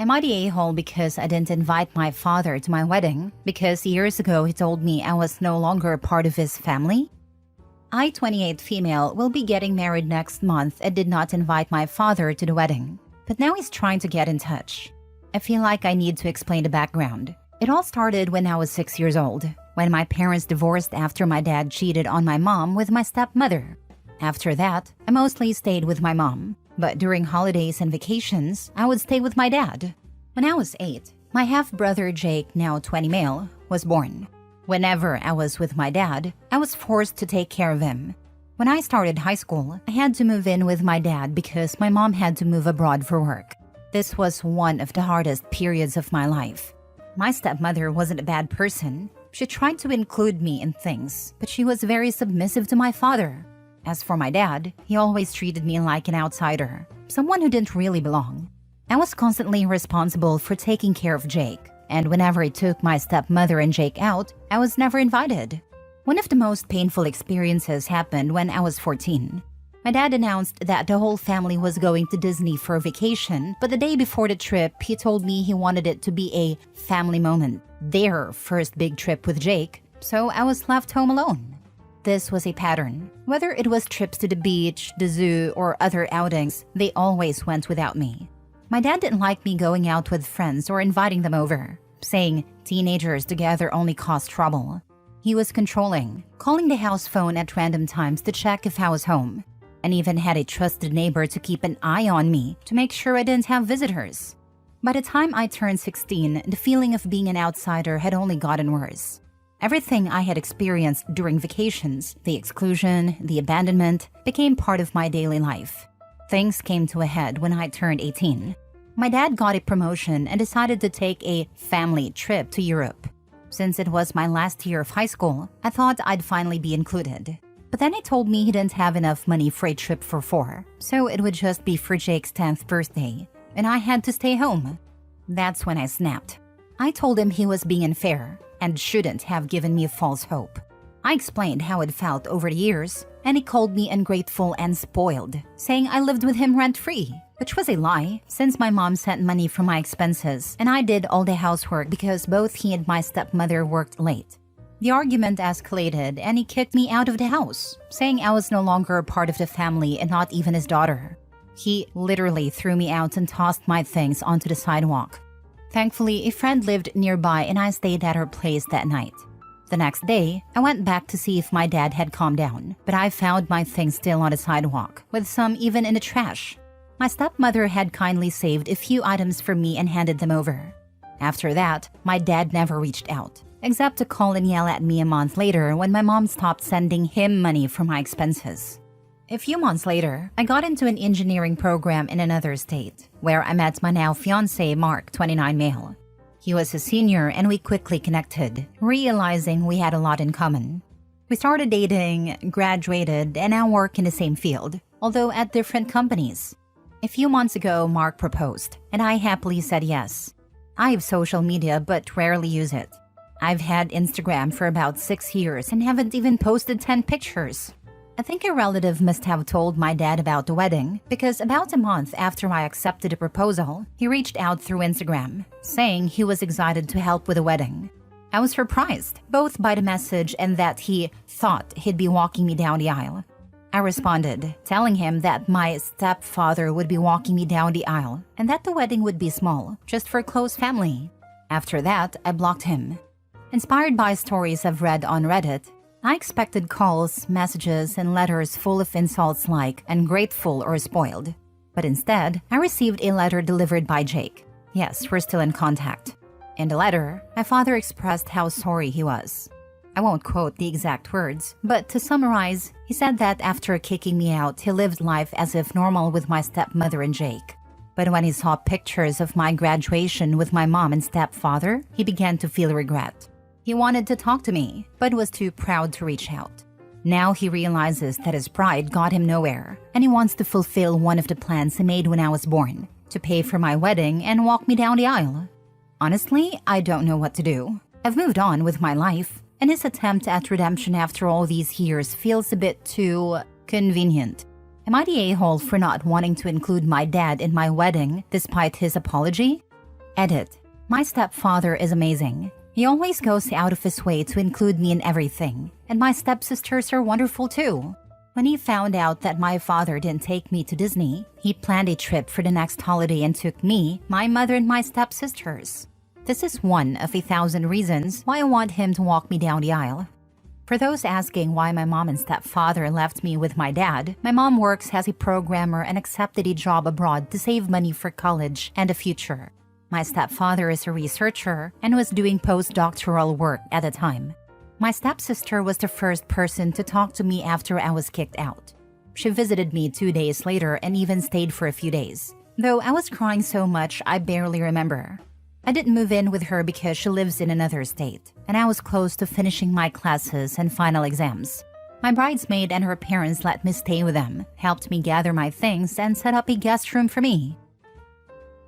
Am I the a-hole because I didn't invite my father to my wedding because years ago he told me I was no longer a part of his family? I, 28 female, will be getting married next month and did not invite my father to the wedding. But now he's trying to get in touch. I feel like I need to explain the background. It all started when I was 6 years old, when my parents divorced after my dad cheated on my mom with my stepmother. After that, I mostly stayed with my mom. But during holidays and vacations, I would stay with my dad. When I was 8, my half-brother Jake, now 20 male, was born. Whenever I was with my dad, I was forced to take care of him. When I started high school, I had to move in with my dad because my mom had to move abroad for work. This was one of the hardest periods of my life. My stepmother wasn't a bad person. She tried to include me in things, but she was very submissive to my father. As for my dad, he always treated me like an outsider, someone who didn't really belong. I was constantly responsible for taking care of Jake, and whenever I took my stepmother and Jake out, I was never invited. One of the most painful experiences happened when I was 14. My dad announced that the whole family was going to Disney for a vacation, but the day before the trip, he told me he wanted it to be a family moment, their first big trip with Jake, so I was left home alone. This was a pattern. Whether it was trips to the beach, the zoo, or other outings, they always went without me. My dad didn't like me going out with friends or inviting them over, saying teenagers together only cause trouble. He was controlling, calling the house phone at random times to check if I was home, and even had a trusted neighbor to keep an eye on me to make sure I didn't have visitors. By the time I turned 16, the feeling of being an outsider had only gotten worse. Everything I had experienced during vacations, the exclusion, the abandonment, became part of my daily life. Things came to a head when I turned 18. My dad got a promotion and decided to take a family trip to Europe. Since it was my last year of high school, I thought I'd finally be included. But then he told me he didn't have enough money for a trip for 4, so it would just be for Jake's 10th birthday, and I had to stay home. That's when I snapped. I told him he was being unfair and shouldn't have given me a false hope. I explained how it felt over the years, and he called me ungrateful and spoiled, saying I lived with him rent-free, which was a lie since my mom sent money for my expenses and I did all the housework because both he and my stepmother worked late. The argument escalated and he kicked me out of the house, saying I was no longer a part of the family and not even his daughter. He literally threw me out and tossed my things onto the sidewalk. Thankfully, a friend lived nearby and I stayed at her place that night. The next day, I went back to see if my dad had calmed down, but I found my things still on the sidewalk, with some even in the trash. My stepmother had kindly saved a few items for me and handed them over. After that, my dad never reached out, except to call and yell at me a month later when my mom stopped sending him money for my expenses. A few months later, I got into an engineering program in another state, where I met my now fiancé, Mark, 29 male. He was a senior and we quickly connected, realizing we had a lot in common. We started dating, graduated, and now work in the same field, although at different companies. A few months ago, Mark proposed, and I happily said yes. I have social media but rarely use it. I've had Instagram for about 6 years and haven't even posted 10 pictures. I think a relative must have told my dad about the wedding because about a month after I accepted the proposal, he reached out through Instagram, saying he was excited to help with the wedding. I was surprised, both by the message and that he thought he'd be walking me down the aisle. I responded, telling him that my stepfather would be walking me down the aisle and that the wedding would be small, just for close family. After that, I blocked him. Inspired by stories I've read on Reddit, I expected calls, messages, and letters full of insults like ungrateful or spoiled. But instead, I received a letter delivered by Jake. Yes, we're still in contact. In the letter, my father expressed how sorry he was. I won't quote the exact words, but to summarize, he said that after kicking me out, he lived life as if normal with my stepmother and Jake. But when he saw pictures of my graduation with my mom and stepfather, he began to feel regret. He wanted to talk to me, but was too proud to reach out. Now he realizes that his pride got him nowhere, and he wants to fulfill one of the plans he made when I was born, to pay for my wedding and walk me down the aisle. Honestly, I don't know what to do. I've moved on with my life, and his attempt at redemption after all these years feels a bit too convenient. Am I the a-hole for not wanting to include my dad in my wedding despite his apology? Edit. My stepfather is amazing. He always goes out of his way to include me in everything, and my stepsisters are wonderful too. When he found out that my father didn't take me to Disney, he planned a trip for the next holiday and took me, my mother, and my stepsisters. This is one of 1,000 reasons why I want him to walk me down the aisle. For those asking why my mom and stepfather left me with my dad, my mom works as a programmer and accepted a job abroad to save money for college and a future. My stepfather is a researcher and was doing postdoctoral work at the time. My stepsister was the first person to talk to me after I was kicked out. She visited me 2 days later and even stayed for a few days, though I was crying so much I barely remember. I didn't move in with her because she lives in another state, and I was close to finishing my classes and final exams. My bridesmaid and her parents let me stay with them, helped me gather my things, and set up a guest room for me.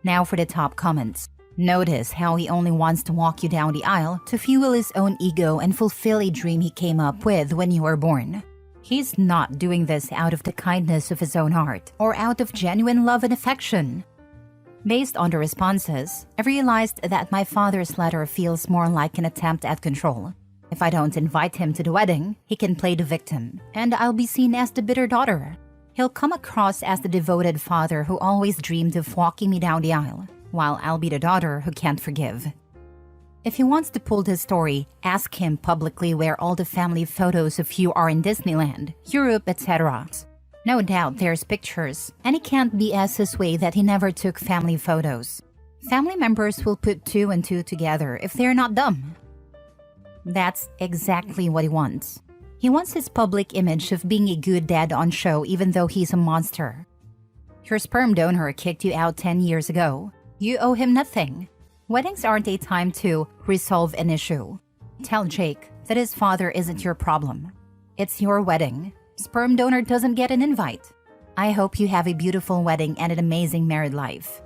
Now for the top comments. Notice how he only wants to walk you down the aisle to fuel his own ego and fulfill a dream he came up with when you were born. He's not doing this out of the kindness of his own heart or out of genuine love and affection. Based on the responses, I realized that my father's letter feels more like an attempt at control. If I don't invite him to the wedding, he can play the victim, and I'll be seen as the bitter daughter. He'll come across as the devoted father who always dreamed of walking me down the aisle, while I'll be the daughter who can't forgive. If he wants to pull this story, ask him publicly where all the family photos of you are in Disneyland, Europe, etc. No doubt there's pictures, and he can't BS his way that he never took family photos. Family members will put 2 and 2 together if they're not dumb. That's exactly what he wants. He wants his public image of being a good dad on show even though he's a monster. Your sperm donor kicked you out 10 years ago. You owe him nothing. Weddings aren't a time to resolve an issue. Tell Jake that his father isn't your problem. It's your wedding. Sperm donor doesn't get an invite. I hope you have a beautiful wedding and an amazing married life.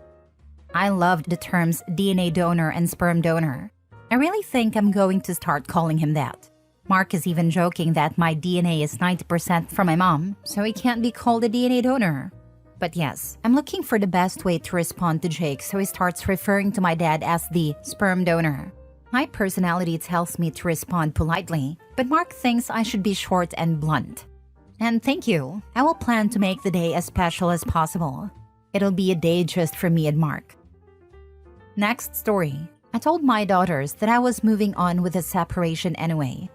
I loved the terms DNA donor and sperm donor. I really think I'm going to start calling him that. Mark is even joking that my DNA is 90% from my mom, so he can't be called a DNA donor. But yes, I'm looking for the best way to respond to Jake so he starts referring to my dad as the sperm donor. My personality tells me to respond politely, but Mark thinks I should be short and blunt. And thank you. I will plan to make the day as special as possible. It'll be a day just for me and Mark. Next story. I told my daughters that I was moving on with the separation anyway.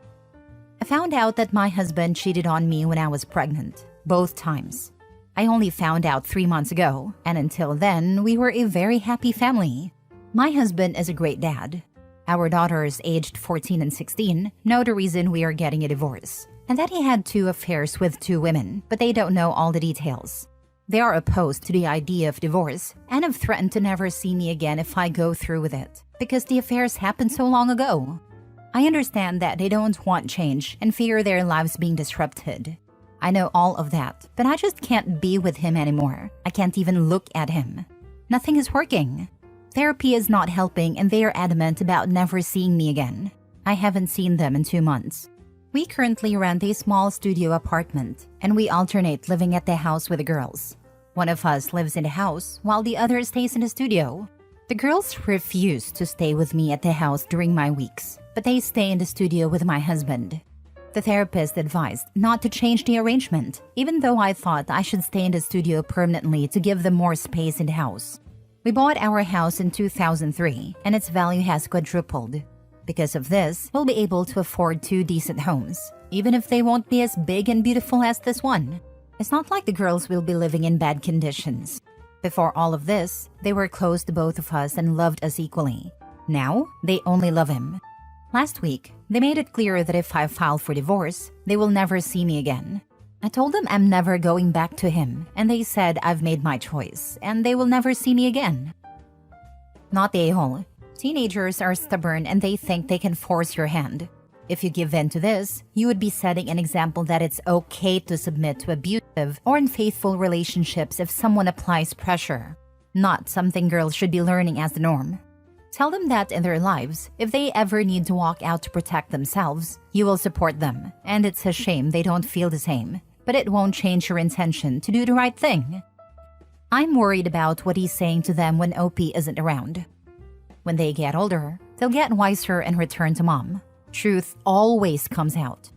I found out that my husband cheated on me when I was pregnant, both times. I only found out 3 months ago, and until then, we were a very happy family. My husband is a great dad. Our daughters, aged 14 and 16, know the reason we are getting a divorce, and that he had 2 affairs with 2 women, but they don't know all the details. They are opposed to the idea of divorce and have threatened to never see me again if I go through with it, because the affairs happened so long ago. I understand that they don't want change and fear their lives being disrupted. I know all of that, but I just can't be with him anymore. I can't even look at him. Nothing is working. Therapy is not helping and they are adamant about never seeing me again. I haven't seen them in 2 months. We currently rent a small studio apartment, and we alternate living at the house with the girls. One of us lives in the house while the other stays in the studio. The girls refuse to stay with me at the house during my weeks, but they stay in the studio with my husband. The therapist advised not to change the arrangement, even though I thought I should stay in the studio permanently to give them more space in the house. We bought our house in 2003, and its value has quadrupled. Because of this, we'll be able to afford 2 decent homes, even if they won't be as big and beautiful as this one. It's not like the girls will be living in bad conditions. Before all of this, they were close to both of us and loved us equally. Now, they only love him. Last week, they made it clear that if I file for divorce, they will never see me again. I told them I'm never going back to him, and they said I've made my choice, and they will never see me again. Not the a-hole. Teenagers are stubborn and they think they can force your hand. If you give in to this, you would be setting an example that it's okay to submit to abusive or unfaithful relationships if someone applies pressure. Not something girls should be learning as the norm. Tell them that in their lives, if they ever need to walk out to protect themselves, you will support them, and it's a shame they don't feel the same, but it won't change your intention to do the right thing. I'm worried about what he's saying to them when OP isn't around. When they get older, they'll get wiser and return to mom. Truth always comes out.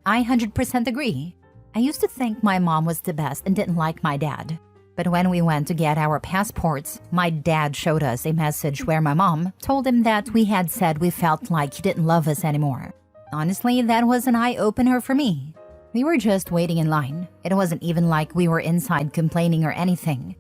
I 100% agree. I used to think my mom was the best and didn't like my dad. But when we went to get our passports, my dad showed us a message where my mom told him that we had said we felt like he didn't love us anymore. Honestly, that was an eye-opener for me. We were just waiting in line. It wasn't even like we were inside complaining or anything.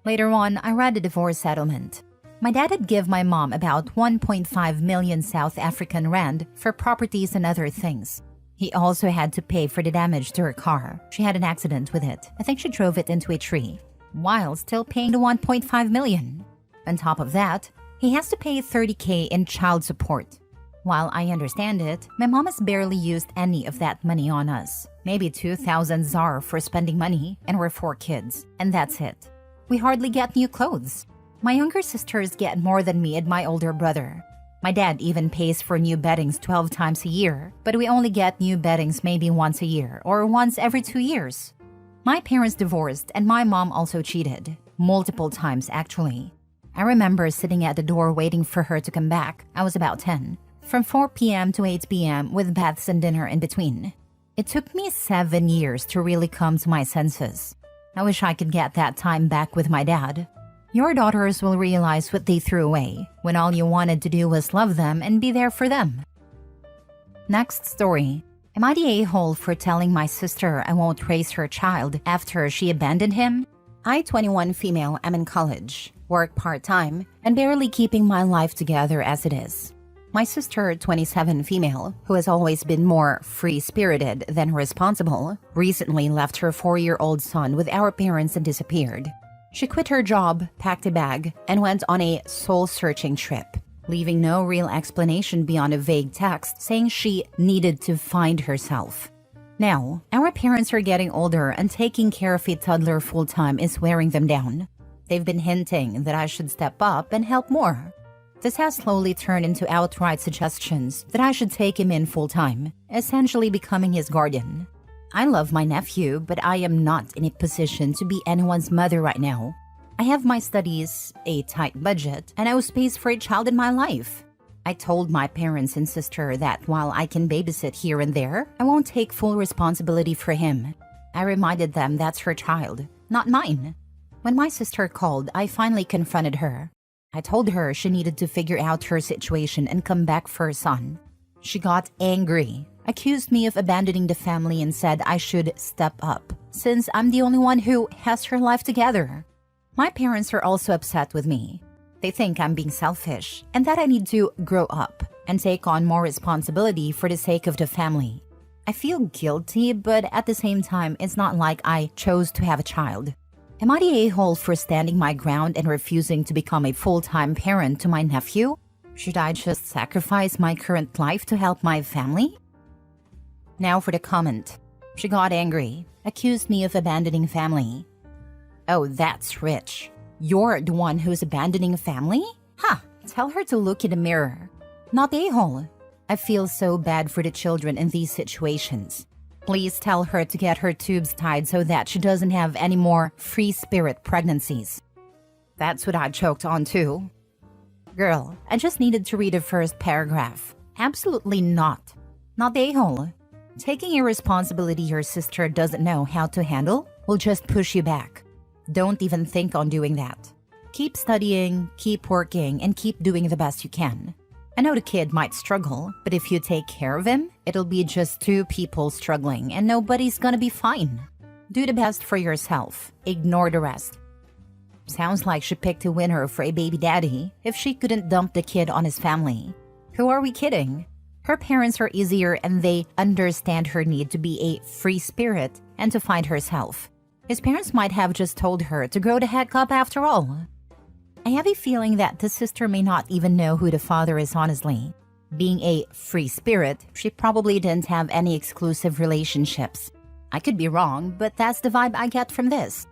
Later on, I read a divorce settlement. My dad had given my mom about 1.5 million South African rand for properties and other things. He also had to pay for the damage to her car. She had an accident with it. I think she drove it into a tree, while still paying the 1.5 million. On top of that, he has to pay 30K in child support. While I understand it, my mom has barely used any of that money on us. Maybe 2,000 ZAR for spending money, and we're 4 kids, and that's it. We hardly get new clothes. My younger sisters get more than me and my older brother. My dad even pays for new beddings 12 times a year, but we only get new beddings maybe once a year or once every 2 years. My parents divorced and my mom also cheated. Multiple times, actually. I remember sitting at the door waiting for her to come back. I was about 10. From 4 p.m. to 8 p.m. with baths and dinner in between. It took me 7 years to really come to my senses. I wish I could get that time back with my dad. Your daughters will realize what they threw away when all you wanted to do was love them and be there for them. Next story. Am I the a-hole for telling my sister I won't raise her child after she abandoned him? I, 21 female, am in college, work part-time, and barely keeping my life together as it is. My sister, 27 female, who has always been more free-spirited than responsible, recently left her 4-year-old son with our parents and disappeared. She quit her job, packed a bag, and went on a soul-searching trip, leaving no real explanation beyond a vague text saying she needed to find herself. Now, our parents are getting older and taking care of a toddler full-time is wearing them down. They've been hinting that I should step up and help more. This has slowly turned into outright suggestions that I should take him in full-time, essentially becoming his guardian. I love my nephew, but I am not in a position to be anyone's mother right now. I have my studies, a tight budget, and no space for a child in my life. I told my parents and sister that while I can babysit here and there, I won't take full responsibility for him. I reminded them that's her child, not mine. When my sister called, I finally confronted her. I told her she needed to figure out her situation and come back for her son. She got angry, accused me of abandoning the family and said I should step up, since I'm the only one who has her life together. My parents are also upset with me. They think I'm being selfish and that I need to grow up and take on more responsibility for the sake of the family. I feel guilty, but at the same time, it's not like I chose to have a child. Am I the a-hole for standing my ground and refusing to become a full-time parent to my nephew? Should I just sacrifice my current life to help my family? Now for the comment. She got angry, accused me of abandoning family. Oh, that's rich. You're the one who's abandoning family? Tell her to look in the mirror. Not the a-hole. I feel so bad for the children in these situations. Please tell her to get her tubes tied so that she doesn't have any more free-spirit pregnancies. That's what I choked on too. Girl, I just needed to read the first paragraph. Absolutely not. Not the a-hole. Taking a responsibility your sister doesn't know how to handle will just push you back. Don't even think on doing that. Keep studying, keep working, and keep doing the best you can. I know the kid might struggle, but if you take care of him, it'll be just 2 people struggling and nobody's gonna be fine. Do the best for yourself. Ignore the rest. Sounds like she picked a winner for a baby daddy if she couldn't dump the kid on his family. Who are we kidding? Her parents are easier and they understand her need to be a free spirit and to find herself. His parents might have just told her to grow the heck up after all. I have a feeling that the sister may not even know who the father is honestly. Being a free spirit, she probably didn't have any exclusive relationships. I could be wrong, but that's the vibe I get from this.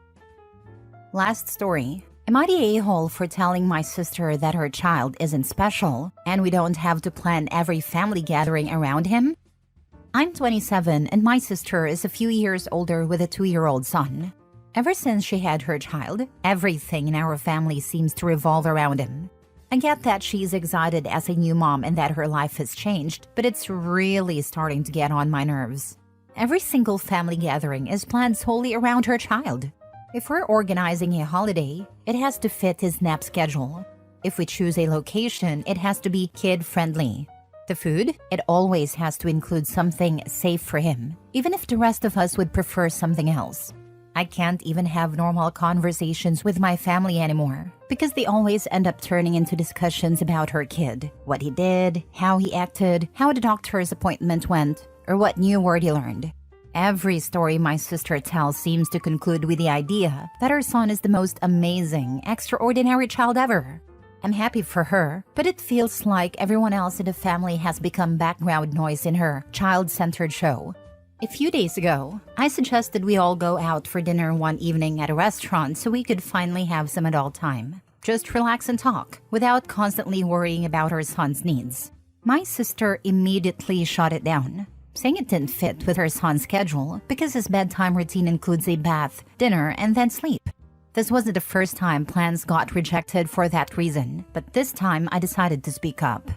Last story. Am I the a-hole for telling my sister that her child isn't special and we don't have to plan every family gathering around him? I'm 27 and my sister is a few years older with a 2-year-old son. Ever since she had her child, everything in our family seems to revolve around him. I get that she's excited as a new mom and that her life has changed, but it's really starting to get on my nerves. Every single family gathering is planned solely around her child. If we're organizing a holiday, it has to fit his nap schedule. If we choose a location, it has to be kid-friendly. The food, it always has to include something safe for him, even if the rest of us would prefer something else. I can't even have normal conversations with my family anymore because they always end up turning into discussions about her kid, what he did, how he acted, how the doctor's appointment went, or what new word he learned. Every story my sister tells seems to conclude with the idea that her son is the most amazing, extraordinary child ever. I'm happy for her, but it feels like everyone else in the family has become background noise in her child-centered show. A few days ago, I suggested we all go out for dinner one evening at a restaurant so we could finally have some adult time. Just relax and talk, without constantly worrying about her son's needs. My sister immediately shut it down, saying it didn't fit with her son's schedule because his bedtime routine includes a bath, dinner, and then sleep. This wasn't the first time plans got rejected for that reason, but this time I decided to speak up.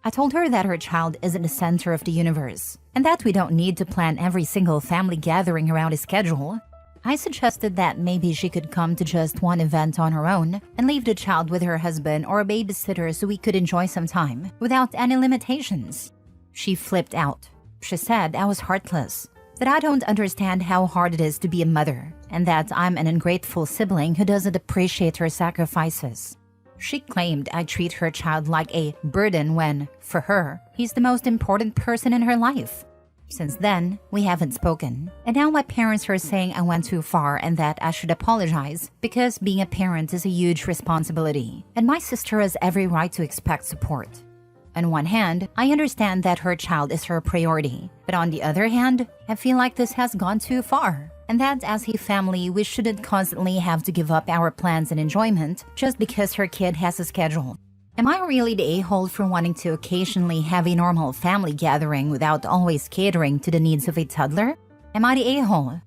I told her that her child isn't the center of the universe, and that we don't need to plan every single family gathering around his schedule. I suggested that maybe she could come to just one event on her own and leave the child with her husband or a babysitter so we could enjoy some time without any limitations. She flipped out. She said I was heartless, that I don't understand how hard it is to be a mother, and that I'm an ungrateful sibling who doesn't appreciate her sacrifices. She claimed I treat her child like a burden when, for her, he's the most important person in her life. Since then, we haven't spoken, and now my parents are saying I went too far and that I should apologize because being a parent is a huge responsibility, and my sister has every right to expect support. On one hand, I understand that her child is her priority, but on the other hand, I feel like this has gone too far, and that as a family, we shouldn't constantly have to give up our plans and enjoyment just because her kid has a schedule. Am I really the a-hole for wanting to occasionally have a normal family gathering without always catering to the needs of a toddler? Am I the a-hole?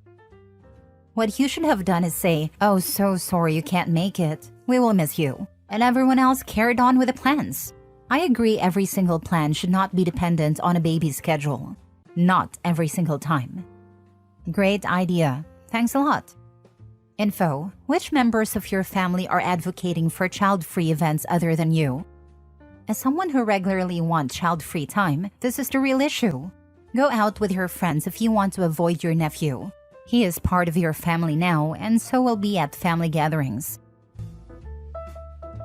What you should have done is say, "Oh, so sorry you can't make it. We will miss you." And everyone else carried on with the plans. I agree every single plan should not be dependent on a baby's schedule. Not every single time. Great idea. Thanks a lot. Info: which members of your family are advocating for child-free events other than you? As someone who regularly wants child-free time, this is the real issue. Go out with your friends if you want to avoid your nephew. He is part of your family now, and so will be at family gatherings.